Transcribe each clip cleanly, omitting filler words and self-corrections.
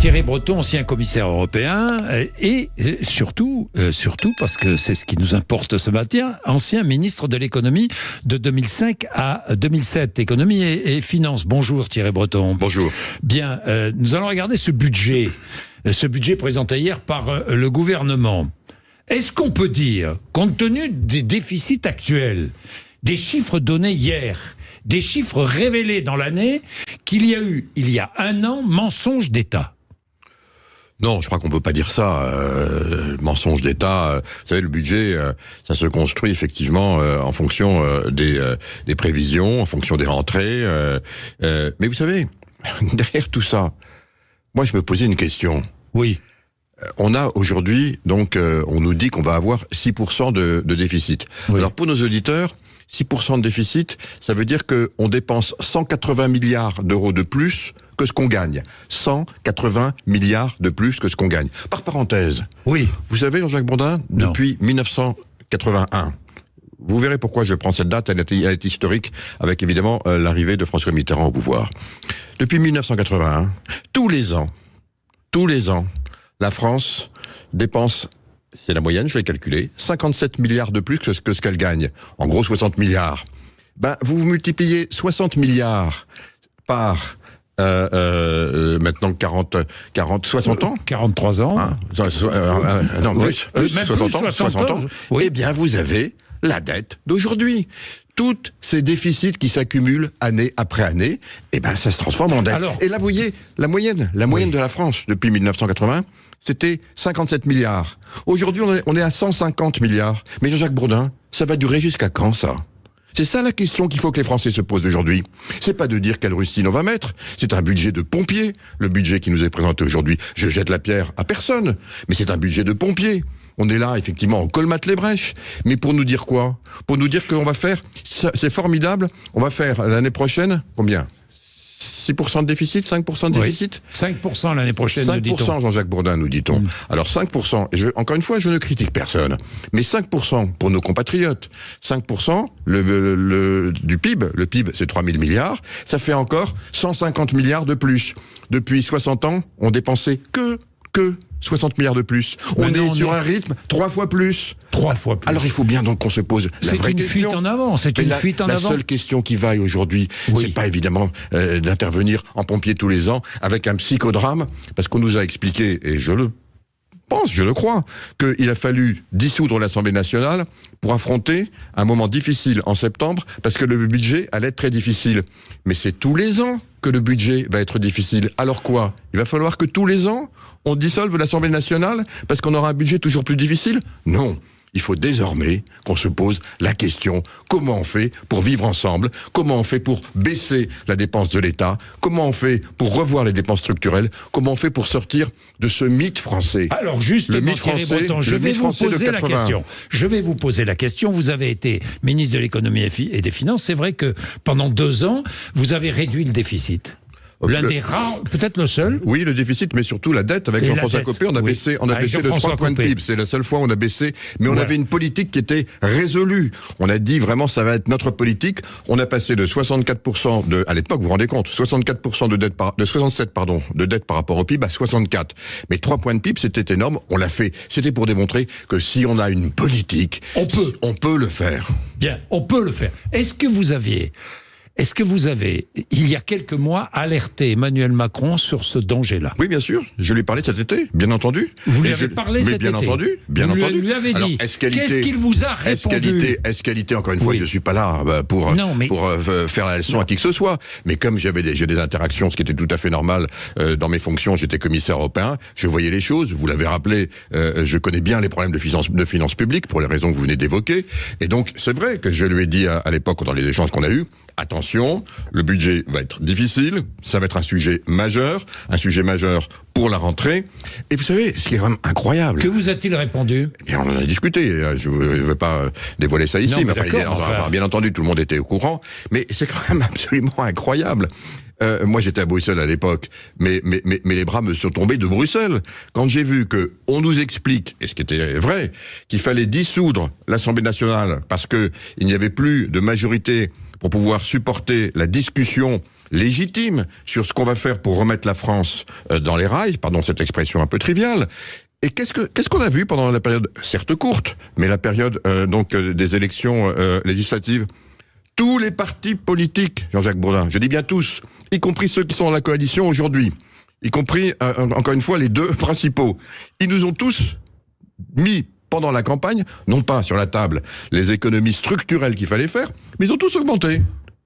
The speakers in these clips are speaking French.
Thierry Breton, ancien commissaire européen, et surtout parce que c'est ce qui nous importe ce matin, ancien ministre de l'économie de 2005 à 2007, économie et finances. Bonjour Thierry Breton. Bonjour. Bien, nous allons regarder ce budget présenté hier par le gouvernement. Est-ce qu'on peut dire, compte tenu des déficits actuels, des chiffres donnés hier, des chiffres révélés dans l'année, qu'il y a eu, il y a un an, mensonge d'État? Non, je crois qu'on peut pas dire ça. Mensonge d'État. Vous savez, le budget, ça se construit effectivement en fonction des prévisions, en fonction des rentrées. Mais vous savez, derrière tout ça, moi je me posais une question. Oui. On a aujourd'hui, donc, on nous dit qu'on va avoir 6% de déficit. Oui. Alors pour nos auditeurs, 6% de déficit, ça veut dire qu'on dépense 180 milliards d'euros de plus que ce qu'on gagne. 180 milliards de plus que ce qu'on gagne. Par parenthèse, oui. Vous savez, Jean-Jacques Bourdin, depuis 1981, vous verrez pourquoi je prends cette date, elle est historique, avec évidemment l'arrivée de François Mitterrand au pouvoir. Depuis 1981, tous les ans, la France dépense, c'est la moyenne, je l'ai calculé, 57 milliards de plus que ce qu'elle gagne. En gros, 60 milliards. Ben, vous multipliez 60 milliards par maintenant 60 ans 43 ans. Hein, non, plus, 60 ans. Oui. Eh bien, vous avez la dette d'aujourd'hui. Tous ces déficits qui s'accumulent année après année, eh ben, ça se transforme en dette. Alors, et là, vous voyez, la moyenne de la France depuis 1980, c'était 57 milliards. Aujourd'hui, on est à 150 milliards. Mais Jean-Jacques Bourdin, ça va durer jusqu'à quand, ça ? C'est ça la question qu'il faut que les Français se posent aujourd'hui. C'est pas de dire quelle rustine on va mettre, c'est un budget de pompier, le budget qui nous est présenté aujourd'hui. Je jette la pierre à personne, mais c'est un budget de pompier. On est là, effectivement, on colmate les brèches. Mais pour nous dire quoi ? Pour nous dire qu'on va faire, c'est formidable, on va faire l'année prochaine, combien ? 6% de déficit, 5% de déficit ? Oui, 5% l'année prochaine, 5%, nous dit-on. Jean-Jacques Bourdin, nous dit-on. Alors 5%, et encore une fois, je ne critique personne, mais 5% pour nos compatriotes, 5% du PIB, le PIB c'est 3 000 milliards, ça fait encore 150 milliards de plus. Depuis 60 ans, on dépensait que 60 milliards de plus. On est sur un rythme 3 fois plus. 3 fois plus. Alors il faut bien donc qu'on se pose la vraie question. C'est une fuite en avant, c'est une fuite en avant. La seule question qui vaille aujourd'hui, c'est pas évidemment d'intervenir en pompier tous les ans avec un psychodrame, parce qu'on nous a expliqué, et je le crois, qu'il a fallu dissoudre l'Assemblée nationale pour affronter un moment difficile en septembre, parce que le budget allait être très difficile. Mais c'est tous les ans que le budget va être difficile. Alors quoi ? Il va falloir que tous les ans, on dissolve l'Assemblée nationale parce qu'on aura un budget toujours plus difficile ? Non. Il faut désormais qu'on se pose la question, comment on fait pour vivre ensemble ? Comment on fait pour baisser la dépense de l'État ? Comment on fait pour revoir les dépenses structurelles ? Comment on fait pour sortir de ce mythe français ? Alors justement, le mythe Thierry français, Breton, je vais vous poser la question. Je vais vous poser la question. Vous avez été ministre de l'économie et des finances. C'est vrai que pendant 2 ans, vous avez réduit le déficit. L'un des rares, peut-être le seul. Oui, le déficit, mais surtout la dette. Avec Jean-François Copé, on a baissé de 3 points de PIB. C'est la seule fois où on a baissé. Mais on avait une politique qui était résolue. On a dit vraiment, ça va être notre politique. On a passé de 64% à l'époque, vous vous rendez compte, 64% de 67, de dette par rapport au PIB à 64. Mais 3 points de PIB, c'était énorme. On l'a fait. C'était pour démontrer que si on a une politique, on peut le faire. Bien, on peut le faire. Est-ce que vous avez, il y a quelques mois, alerté Emmanuel Macron sur ce danger-là ? Oui, bien sûr. Je lui ai parlé cet été, bien entendu. Vous lui avez parlé cet été ? Bien entendu. Vous lui avez dit. Alors, qu'est-ce qu'il vous a répondu ? Est-ce encore une fois, je ne suis pas là pour faire la leçon à qui que ce soit. Mais comme j'ai des interactions, ce qui était tout à fait normal dans mes fonctions, j'étais commissaire européen, je voyais les choses. Vous l'avez rappelé, je connais bien les problèmes de finances publiques pour les raisons que vous venez d'évoquer. Et donc, c'est vrai que je lui ai dit à l'époque, dans les échanges qu'on a eus, attention, le budget va être difficile, ça va être un sujet majeur pour la rentrée. Et vous savez, ce qui est vraiment incroyable... Que vous a-t-il répondu ? Eh bien, on en a discuté, je ne vais pas dévoiler ça ici, mais bien entendu, tout le monde était au courant, mais c'est quand même absolument incroyable. Moi, j'étais à Bruxelles à l'époque, mais les bras me sont tombés de Bruxelles. Quand j'ai vu qu'on nous explique, et ce qui était vrai, qu'il fallait dissoudre l'Assemblée nationale parce qu'il n'y avait plus de majorité pour pouvoir supporter la discussion légitime sur ce qu'on va faire pour remettre la France dans les rails, pardon cette expression un peu triviale. Et qu'est-ce qu'on a vu pendant la période, certes courte, mais la période des élections législatives? Tous les partis politiques, Jean-Jacques Bourdin, je dis bien tous, y compris ceux qui sont dans la coalition aujourd'hui, y compris, encore une fois, les deux principaux, ils nous ont tous mis pendant la campagne, non pas sur la table les économies structurelles qu'il fallait faire, mais ils ont tous augmenté.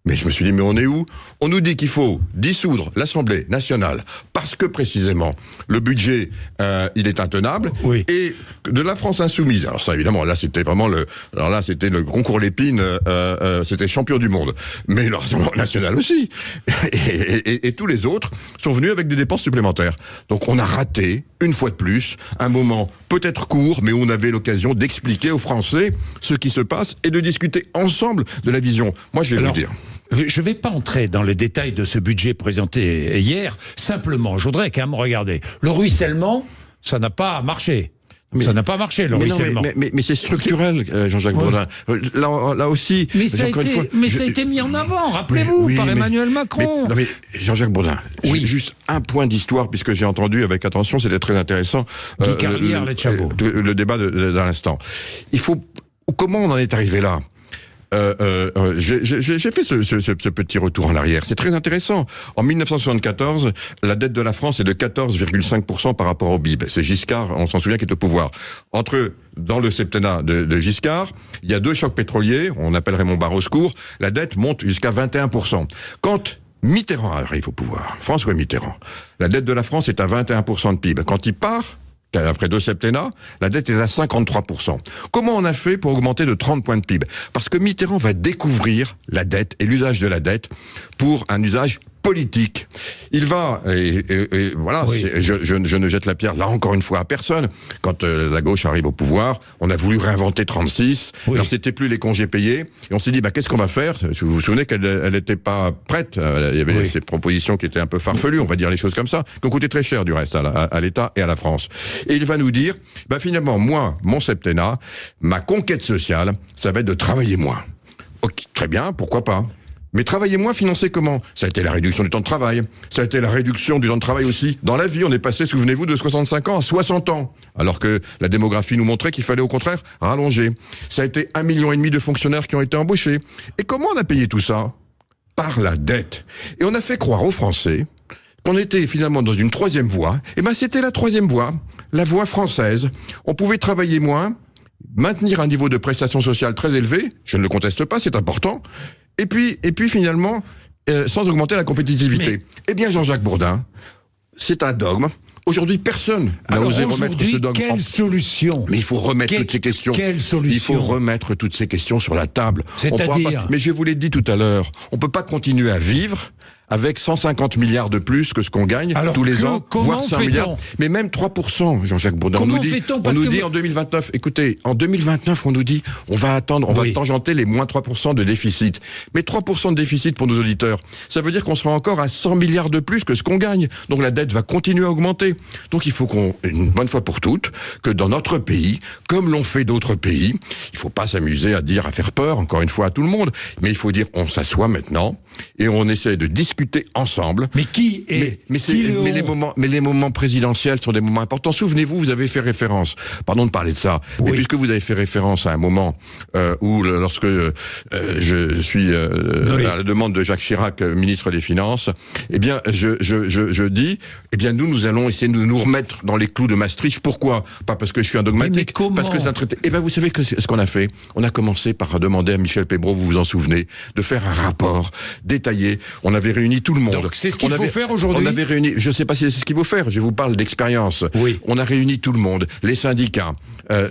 Mais je me suis dit, mais on est où? On nous dit qu'il faut dissoudre l'Assemblée nationale parce que précisément le budget il est intenable, oui. Et de la France insoumise. Alors ça évidemment, là c'était vraiment le concours Lépine, c'était champion du monde. Mais le Rassemblement national aussi. Et tous les autres sont venus avec des dépenses supplémentaires. Donc on a raté une fois de plus un moment peut-être court, mais où on avait l'occasion d'expliquer aux Français ce qui se passe et de discuter ensemble de la vision. Moi je vais vous dire. Je ne vais pas entrer dans les détails de ce budget présenté hier. Simplement, je voudrais quand même regarder. Le ruissellement, ça n'a pas marché. Ça n'a pas marché, le ruissellement. Mais c'est structurel, Jean-Jacques Bourdin. Là aussi... Mais ça a été mis en avant, rappelez-vous, par Emmanuel Macron. Mais Jean-Jacques Bourdin, juste un point d'histoire, puisque j'ai entendu avec attention, c'était très intéressant, le débat d'un instant. Comment on en est arrivé là? J'ai fait ce petit retour en arrière. C'est très intéressant. En 1974, la dette de la France est de 14,5% par rapport au PIB. C'est Giscard, on s'en souvient, qui est au pouvoir. Dans le septennat de Giscard, il y a 2 chocs pétroliers, on appelle Raymond Barre au secours, la dette monte jusqu'à 21%. Quand Mitterrand arrive au pouvoir, François Mitterrand, la dette de la France est à 21% de PIB. Quand il part, après 2 septennats, la dette est à 53%. Comment on a fait pour augmenter de 30 points de PIB? Parce que Mitterrand va découvrir la dette et l'usage de la dette pour un usage politique. Il va, et voilà, oui. Je ne jette la pierre là encore une fois à personne. Quand la gauche arrive au pouvoir, on a voulu réinventer 36. Oui. Alors c'était plus les congés payés. Et on s'est dit, qu'est-ce qu'on va faire? Vous vous souvenez qu'elle n'était pas prête. Il y avait ces propositions qui étaient un peu farfelues, on va dire les choses comme ça, qui ont coûté très cher du reste à l'État et à la France. Et il va nous dire, finalement, moi, mon septennat, ma conquête sociale, ça va être de travailler moins. Ok, très bien, pourquoi pas? Mais travailler moins, financer comment? Ça a été la réduction du temps de travail. Ça a été la réduction du temps de travail aussi. Dans la vie, on est passé, souvenez-vous, de 65 ans à 60 ans. Alors que la démographie nous montrait qu'il fallait au contraire rallonger. Ça a été 1,5 million de fonctionnaires qui ont été embauchés. Et comment on a payé tout ça? Par la dette. Et on a fait croire aux Français qu'on était finalement dans une 3e voie. C'était la 3e voie. La voie française. On pouvait travailler moins, maintenir un niveau de prestation sociale très élevé. Je ne le conteste pas, c'est important. Et puis finalement, sans augmenter la compétitivité. Eh bien, Jean-Jacques Bourdin, c'est un dogme. Aujourd'hui, personne n'a osé remettre ce dogme. Quelle solution? Mais il faut remettre toutes ces questions. Quelle solution? Il faut remettre toutes ces questions sur la table. C'est-à-dire? Mais je vous l'ai dit tout à l'heure, on ne peut pas continuer à vivre avec 150 milliards de plus que ce qu'on gagne tous les ans, voire 100 milliards. Mais même 3%, Jean-Jacques Bourdin. On nous dit en 2029, écoutez, en 2029, on nous dit, on va tangenter les moins 3% de déficit. Mais 3% de déficit pour nos auditeurs, ça veut dire qu'on sera encore à 100 milliards de plus que ce qu'on gagne. Donc la dette va continuer à augmenter. Donc il faut une bonne fois pour toutes, que dans notre pays, comme l'ont fait d'autres pays, il ne faut pas s'amuser à faire peur, encore une fois, à tout le monde, mais il faut dire, on s'assoit maintenant, et on essaie de discuter ensemble. Mais qui est les moments présidentiels sont des moments importants. Souvenez-vous, vous avez fait référence, pardon de parler de ça, mais puisque vous avez fait référence à un moment où, lorsque je suis à la demande de Jacques Chirac, ministre des Finances, je dis, nous allons essayer de nous remettre dans les clous de Maastricht. Pourquoi? Pas parce que je suis un dogmatique, parce que c'est un traité. Vous savez ce qu'on a fait? On a commencé par demander à Michel Pébroux, vous vous en souvenez, de faire un rapport détaillé. On avait réuni tout le monde. Donc c'est ce qu'il faut faire aujourd'hui. On avait réuni, je ne sais pas si c'est ce qu'il faut faire, je vous parle d'expérience. Oui. On a réuni tout le monde, les syndicats,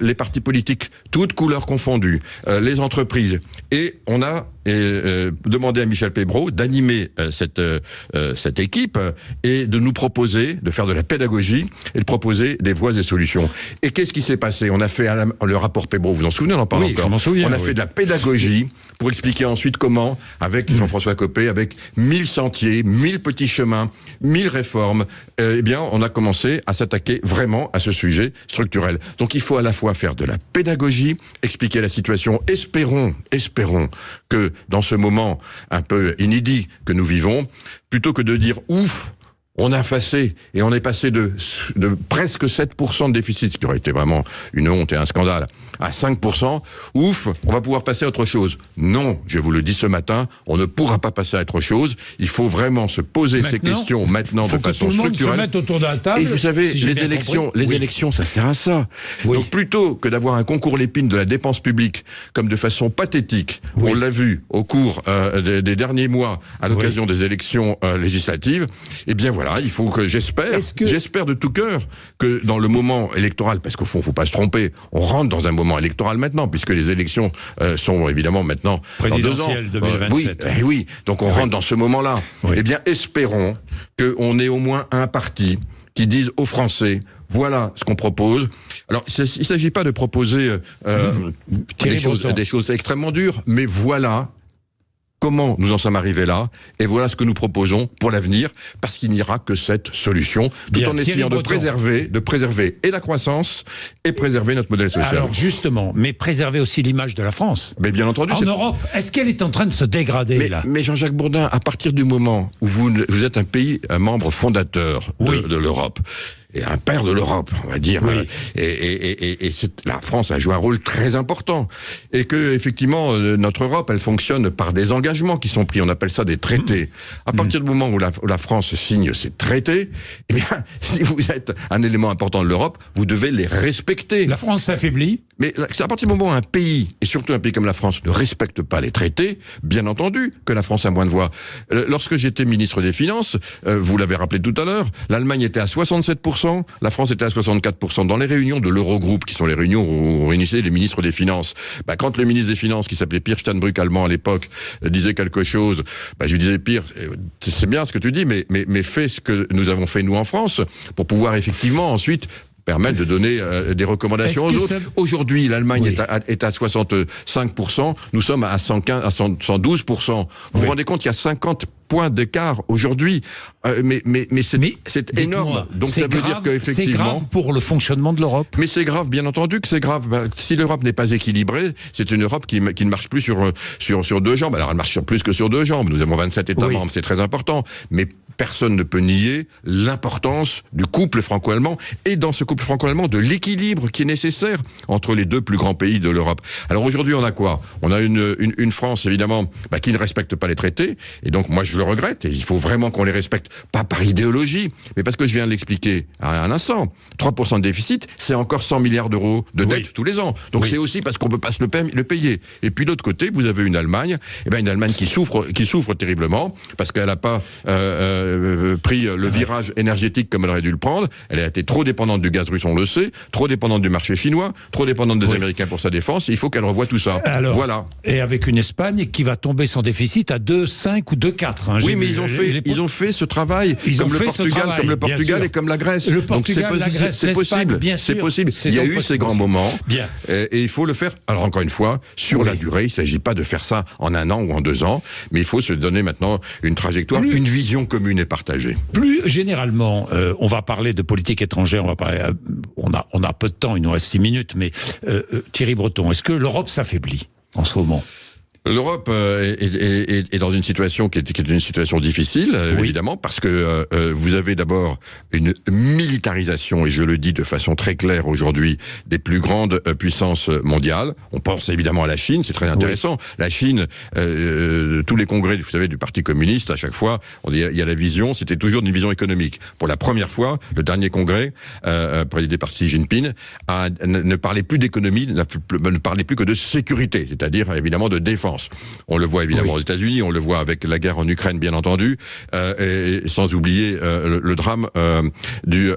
les partis politiques, toutes couleurs confondues, les entreprises. Et on a demandé à Michel Pébroux d'animer cette équipe et de nous proposer, de faire de la pédagogie et de proposer des voies et solutions. Et qu'est-ce qui s'est passé? On a fait le rapport Pébroux, vous en souvenez, on en parle encore. Je m'en souviens, on a fait de la pédagogie pour expliquer ensuite comment, avec Jean-François Copé, avec 1000 sentiers, 1000 petits chemins, 1000 réformes, on a commencé à s'attaquer vraiment à ce sujet structurel. Donc il faut à la fois faire de la pédagogie, expliquer la situation. Espérons que dans ce moment un peu inédit que nous vivons, plutôt que de dire ouf, on a effacé et on est passé de presque 7% de déficit, ce qui aurait été vraiment une honte et un scandale, à 5%, ouf, on va pouvoir passer à autre chose. Non, je vous le dis ce matin, on ne pourra pas passer à autre chose. Il faut vraiment se poser ces questions maintenant de façon structurelle. Se mettre autour de la table, et vous savez, si les élections, ça sert à ça. Oui. Donc plutôt que d'avoir un concours l'épine de la dépense publique, comme de façon pathétique, on l'a vu au cours des derniers mois à l'occasion des élections législatives, eh bien voilà, il faut que j'espère de tout cœur que dans le moment électoral, parce qu'au fond, faut pas se tromper, on rentre dans un moment électoral maintenant, puisque les élections sont évidemment maintenant dans 2 ans. 2027. Oui, donc on rentre dans ce moment-là. Eh bien, espérons qu'on ait au moins un parti qui dise aux Français, voilà ce qu'on propose. Alors, il ne s'agit pas de proposer des choses extrêmement dures, mais voilà comment nous en sommes arrivés là, et voilà ce que nous proposons pour l'avenir, parce qu'il n'y aura que cette solution, tout en essayant de préserver et la croissance, et préserver notre modèle social. Alors justement, mais préserver aussi l'image de la France. Mais bien entendu. En Europe, est-ce qu'elle est en train de se dégrader là ? Mais Jean-Jacques Bourdin, à partir du moment où vous êtes un membre fondateur de l'Europe, et un père de l'Europe, on va dire. Et la France a joué un rôle très important. Et que, effectivement, notre Europe, elle fonctionne par des engagements qui sont pris. On appelle ça des traités. À partir du moment où la France signe ces traités, eh bien, si vous êtes un élément important de l'Europe, vous devez les respecter. La France s'affaiblit. Mais c'est à partir du moment où un pays, et surtout un pays comme la France, ne respecte pas les traités, bien entendu que la France a moins de voix. Lorsque j'étais ministre des Finances, vous l'avez rappelé tout à l'heure, l'Allemagne était à 67%, la France était à 64%. Dans les réunions de l'Eurogroupe, qui sont les réunions où on réunissait les ministres des Finances, quand le ministre des Finances, qui s'appelait Pierre Steinbrück, allemand à l'époque, disait quelque chose, je lui disais, Pierre, c'est bien ce que tu dis, mais fais ce que nous avons fait nous en France, pour pouvoir effectivement ensuite permettre de donner des recommandations aux autres. Aujourd'hui, l'Allemagne est à 65%, nous sommes à 115, à 112%. Vous vous rendez compte, il y a 50 points d'écart aujourd'hui, mais c'est énorme. Donc ça veut dire qu'effectivement... C'est grave pour le fonctionnement de l'Europe. Mais c'est grave, bien entendu que c'est grave. Si l'Europe n'est pas équilibrée, c'est une Europe qui ne marche plus sur 2 jambes. Alors elle marche plus que sur 2 jambes. Nous avons 27 États membres, c'est très important. Mais personne ne peut nier l'importance du couple franco-allemand, et dans ce couple franco-allemand, de l'équilibre qui est nécessaire entre les 2 plus grands pays de l'Europe. Alors aujourd'hui, on a quoi ? On a une France, évidemment, qui ne respecte pas les traités, et donc moi je le regrette, et il faut vraiment qu'on les respecte, pas par idéologie, mais parce que je viens de l'expliquer à un instant. 3% de déficit, c'est encore 100 milliards d'euros de dette tous les ans. Donc c'est aussi parce qu'on ne peut pas se le payer. Et puis de l'autre côté, vous avez une Allemagne qui souffre terriblement, parce qu'elle n'a pas pris le virage énergétique comme elle aurait dû le prendre. Elle a été trop dépendante du gaz russe, on le sait, trop dépendante du marché chinois, trop dépendante des Américains pour sa défense. Il faut qu'elle revoie tout ça. Alors, voilà. Et avec une Espagne qui va tomber son déficit à 2,5 ou 2,4. Oui, mais ils ont fait ce travail, comme le Portugal et comme la Grèce. Le Portugal, la Grèce, c'est possible. C'est possible. Il y a eu ces grands moments. Et il faut le faire. Alors encore une fois, sur la durée, il ne s'agit pas de faire ça en 1 an ou en 2 ans, mais il faut se donner maintenant une trajectoire, une vision commune et partagée. Plus généralement, on va parler de politique étrangère, on a peu de temps, il nous reste 6 minutes, mais Thierry Breton, est-ce que l'Europe s'affaiblit en ce moment ? L'Europe est dans une situation qui est une situation difficile, évidemment, parce que vous avez d'abord une militarisation, et je le dis de façon très claire aujourd'hui, des plus grandes puissances mondiales. On pense évidemment à la Chine, c'est très intéressant. La Chine, tous les congrès, vous savez, du Parti communiste, à chaque fois, il y a la vision, c'était toujours une vision économique. Pour la première fois, le dernier congrès, présidé par Xi Jinping, ne parlait plus d'économie, ne parlait plus que de sécurité, c'est-à-dire évidemment de défense. On le voit évidemment aux États-Unis, on le voit avec la guerre en Ukraine, bien entendu, et sans oublier le drame du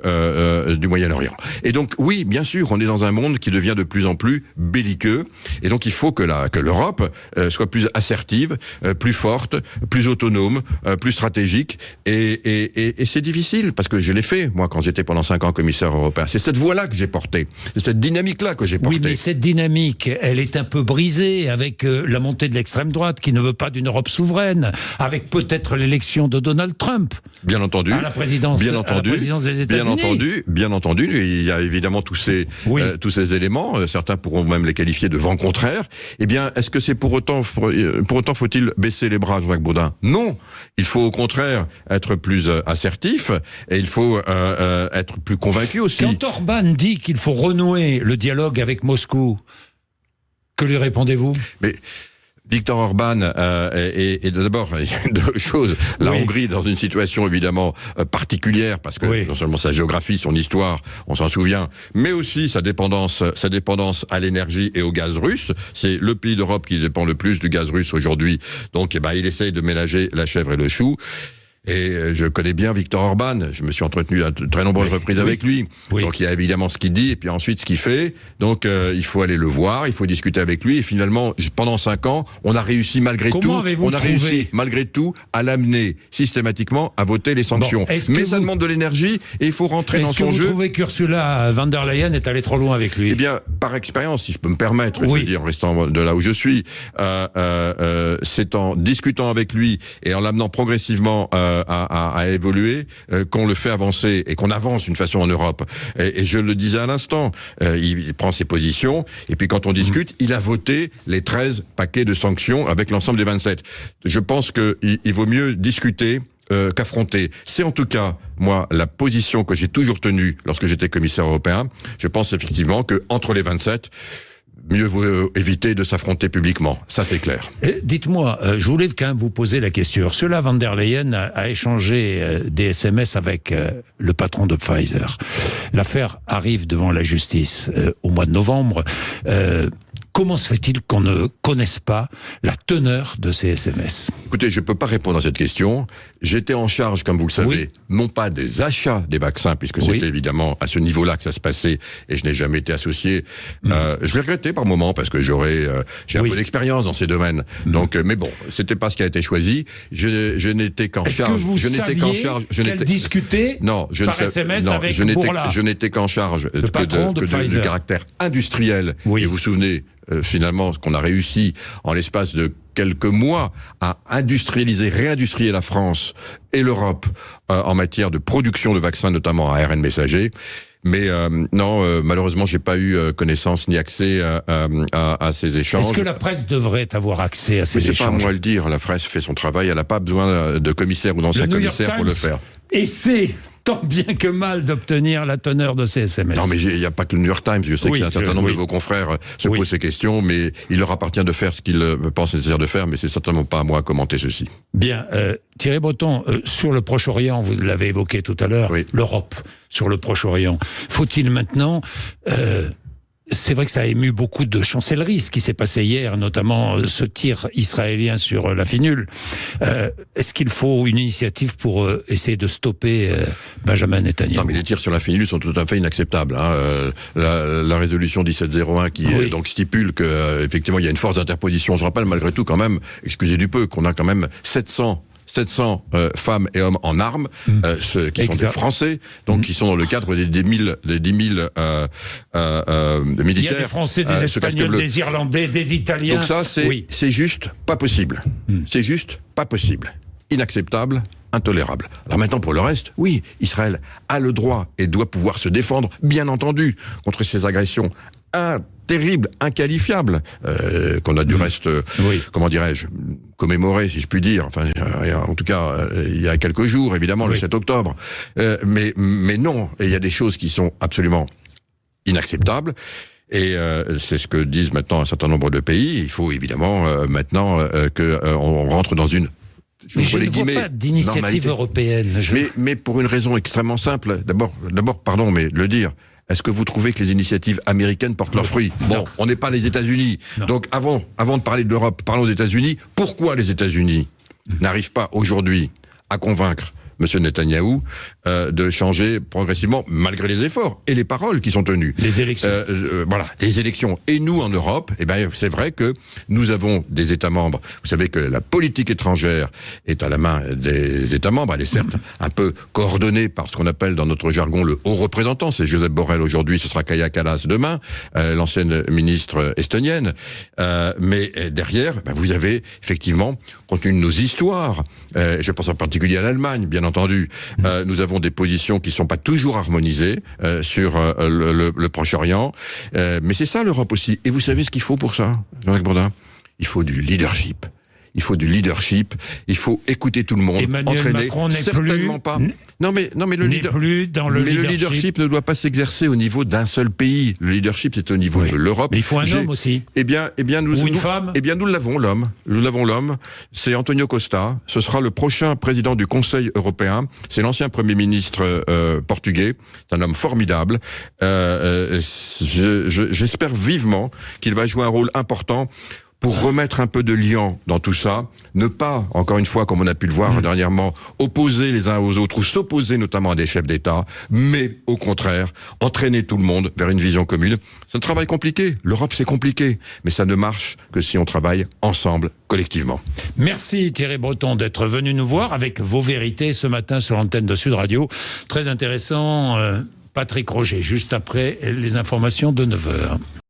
Moyen-Orient. Et donc, oui, bien sûr, on est dans un monde qui devient de plus en plus belliqueux, et donc il faut que l'Europe soit plus assertive, plus forte, plus autonome, plus stratégique, et c'est difficile, parce que je l'ai fait, moi, quand j'étais pendant 5 ans commissaire européen. C'est cette voie-là que j'ai portée, c'est cette dynamique-là que j'ai portée. Oui, mais cette dynamique, elle est un peu brisée avec la montée volonté de l'extrême droite qui ne veut pas d'une Europe souveraine, avec peut-être l'élection de Donald Trump. Bien entendu. À la présidence, bien entendu, à la présidence des États-Unis. Bien entendu. Il y a évidemment tous ces éléments. Certains pourront même les qualifier de vent contraire. Eh bien, est-ce que c'est pour autant faut-il baisser les bras, Jean-Jacques Baudin? Non. Il faut au contraire être plus assertif et il faut être plus convaincu aussi. Quand Orban dit qu'il faut renouer le dialogue avec Moscou, que lui répondez-vous? Mais Viktor Orban est d'abord, il y a deux choses. La Hongrie dans une situation évidemment particulière parce que non seulement sa géographie, son histoire, on s'en souvient, mais aussi sa dépendance à l'énergie et au gaz russe. C'est le pays d'Europe qui dépend le plus du gaz russe aujourd'hui. Donc, il essaye de ménager la chèvre et le chou. Et je connais bien Viktor Orban, je me suis entretenu à de très nombreuses reprises avec lui. Donc il y a évidemment ce qu'il dit et puis ensuite ce qu'il fait. Donc il faut aller le voir, il faut discuter avec lui. Et finalement, pendant 5 ans, on a réussi malgré tout à l'amener systématiquement à voter les sanctions. Mais ça demande de l'énergie et il faut rentrer dans son jeu. Est-ce que vous trouvez qu'Ursula von der Leyen est allée trop loin avec lui? Eh bien, par expérience, si je peux me permettre, je veux dire, en restant de là où je suis, c'est en discutant avec lui et en l'amenant progressivement à évoluer, qu'on le fait avancer et qu'on avance d'une façon en Europe. Et je le disais à l'instant, il prend ses positions et puis quand on discute, il a voté les 13 paquets de sanctions avec l'ensemble des 27. Je pense qu'il vaut mieux discuter qu'affronter. C'est en tout cas, moi, la position que j'ai toujours tenue lorsque j'étais commissaire européen. Je pense effectivement qu'entre les 27, mieux vaut éviter de s'affronter publiquement. Ça, c'est clair. Dites-moi, je voulais quand même vous poser la question. Ursula von der Leyen a échangé des SMS avec le patron de Pfizer. L'affaire arrive devant la justice au mois de novembre. Comment se fait-il qu'on ne connaisse pas la teneur de ces SMS? Écoutez, je ne peux pas répondre à cette question. J'étais en charge, comme vous le savez, non pas des achats des vaccins, puisque c'était évidemment à ce niveau-là que ça se passait, et je n'ai jamais été associé. Je l'ai regretté par moment, parce que j'ai un peu d'expérience dans ces domaines. Donc, mais bon, c'était pas ce qui a été choisi. Je n'étais qu'en charge. Qu'elle discutait par SMS avec Bourla. Je n'étais qu'en charge du caractère industriel. Et vous vous souvenez, finalement, qu'on a réussi en l'espace de quelques mois à réindustrialiser la France et l'Europe en matière de production de vaccins, notamment à ARN messager. Mais malheureusement, j'ai pas eu connaissance ni accès à ces échanges. Est-ce que la presse devrait avoir accès à ces échanges? C'est pas à moi de le dire. La presse fait son travail. Elle n'a pas besoin de commissaire ou d'ancien commissaire pour le faire. Et c'est tant bien que mal d'obtenir la teneur de ces SMS. Non, mais il n'y a pas que le New York Times. Je sais qu'il y a un certain nombre de vos confrères se posent ces questions, mais il leur appartient de faire ce qu'ils pensent nécessaire de faire, mais c'est certainement pas à moi à commenter ceci. Bien. Thierry Breton, sur le Proche-Orient, vous l'avez évoqué tout à l'heure, l'Europe sur le Proche-Orient. Faut-il maintenant... c'est vrai que ça a ému beaucoup de chancellerie, ce qui s'est passé hier, notamment ce tir israélien sur la Finule. Est-ce qu'il faut une initiative pour essayer de stopper Benjamin Netanyahu? Non, mais les tirs sur la Finule sont tout à fait inacceptables. La résolution 1701 qui donc stipule que effectivement il y a une force d'interposition. Je rappelle malgré tout quand même, excusez du peu, qu'on a quand même 700 femmes et hommes en armes, qui sont des Français, donc qui sont dans le cadre des 10 000 militaires. Il y a des Français, des Espagnols, des Irlandais, des Italiens. Donc ça, c'est juste pas possible. C'est juste pas possible. Inacceptable, intolérable. Alors maintenant, pour le reste, oui, Israël a le droit et doit pouvoir se défendre, bien entendu, contre ces agressions terribles, inqualifiables, qu'on a du reste, comment dirais-je, commémoré, si je puis dire, enfin, en tout cas, il y a quelques jours, évidemment, le 7 octobre. Mais non, il y a des choses qui sont absolument inacceptables. Et c'est ce que disent maintenant un certain nombre de pays. Il faut évidemment maintenant qu'on rentre dans une... Je ne vois pas d'initiative européenne. Mais pour une raison extrêmement simple. D'abord, pardon, mais de le dire... Est-ce que vous trouvez que les initiatives américaines portent leurs fruits? Bon, on n'est pas les États-Unis. Donc avant de parler de l'Europe, parlons des États-Unis. Pourquoi les États-Unis n'arrivent pas aujourd'hui à convaincre M. Netanyahou de changer progressivement, malgré les efforts et les paroles qui sont tenues. Les élections. Voilà, des élections. Et nous, en Europe, eh ben, c'est vrai que nous avons des États membres. Vous savez que la politique étrangère est à la main des États membres. Elle est certes un peu coordonnée par ce qu'on appelle dans notre jargon le haut représentant. C'est Josep Borrell aujourd'hui, ce sera Kaja Kallas demain, l'ancienne ministre estonienne. Mais derrière, ben, vous avez effectivement, compte tenu de nos histoires, je pense en particulier à l'Allemagne, bien entendu, nous avons des positions qui ne sont pas toujours harmonisées sur le Proche-Orient. Mais c'est ça l'Europe aussi. Et vous savez ce qu'il faut pour ça, Jean-Jacques Bourdin ? Il faut du leadership. Il faut du leadership. Il faut écouter tout le monde. Emmanuel entraîner. Macron n'est certainement plus, pas. Non, mais le leadership ne doit pas s'exercer au niveau d'un seul pays. Le leadership, c'est au niveau de l'Europe. Mais il faut un homme aussi. Eh bien, ou une femme. Eh bien, nous l'avons, l'homme. Nous l'avons, l'homme. C'est Antonio Costa. Ce sera le prochain président du Conseil européen. C'est l'ancien Premier ministre portugais. C'est un homme formidable. J'espère vivement qu'il va jouer un rôle important pour remettre un peu de liant dans tout ça, ne pas, encore une fois, comme on a pu le voir dernièrement, opposer les uns aux autres, ou s'opposer notamment à des chefs d'État, mais au contraire, entraîner tout le monde vers une vision commune. C'est un travail compliqué. L'Europe, c'est compliqué, mais ça ne marche que si on travaille ensemble, collectivement. Merci Thierry Breton d'être venu nous voir avec vos vérités ce matin sur l'antenne de Sud Radio. Très intéressant, Patrick Roger, juste après les informations de 9h.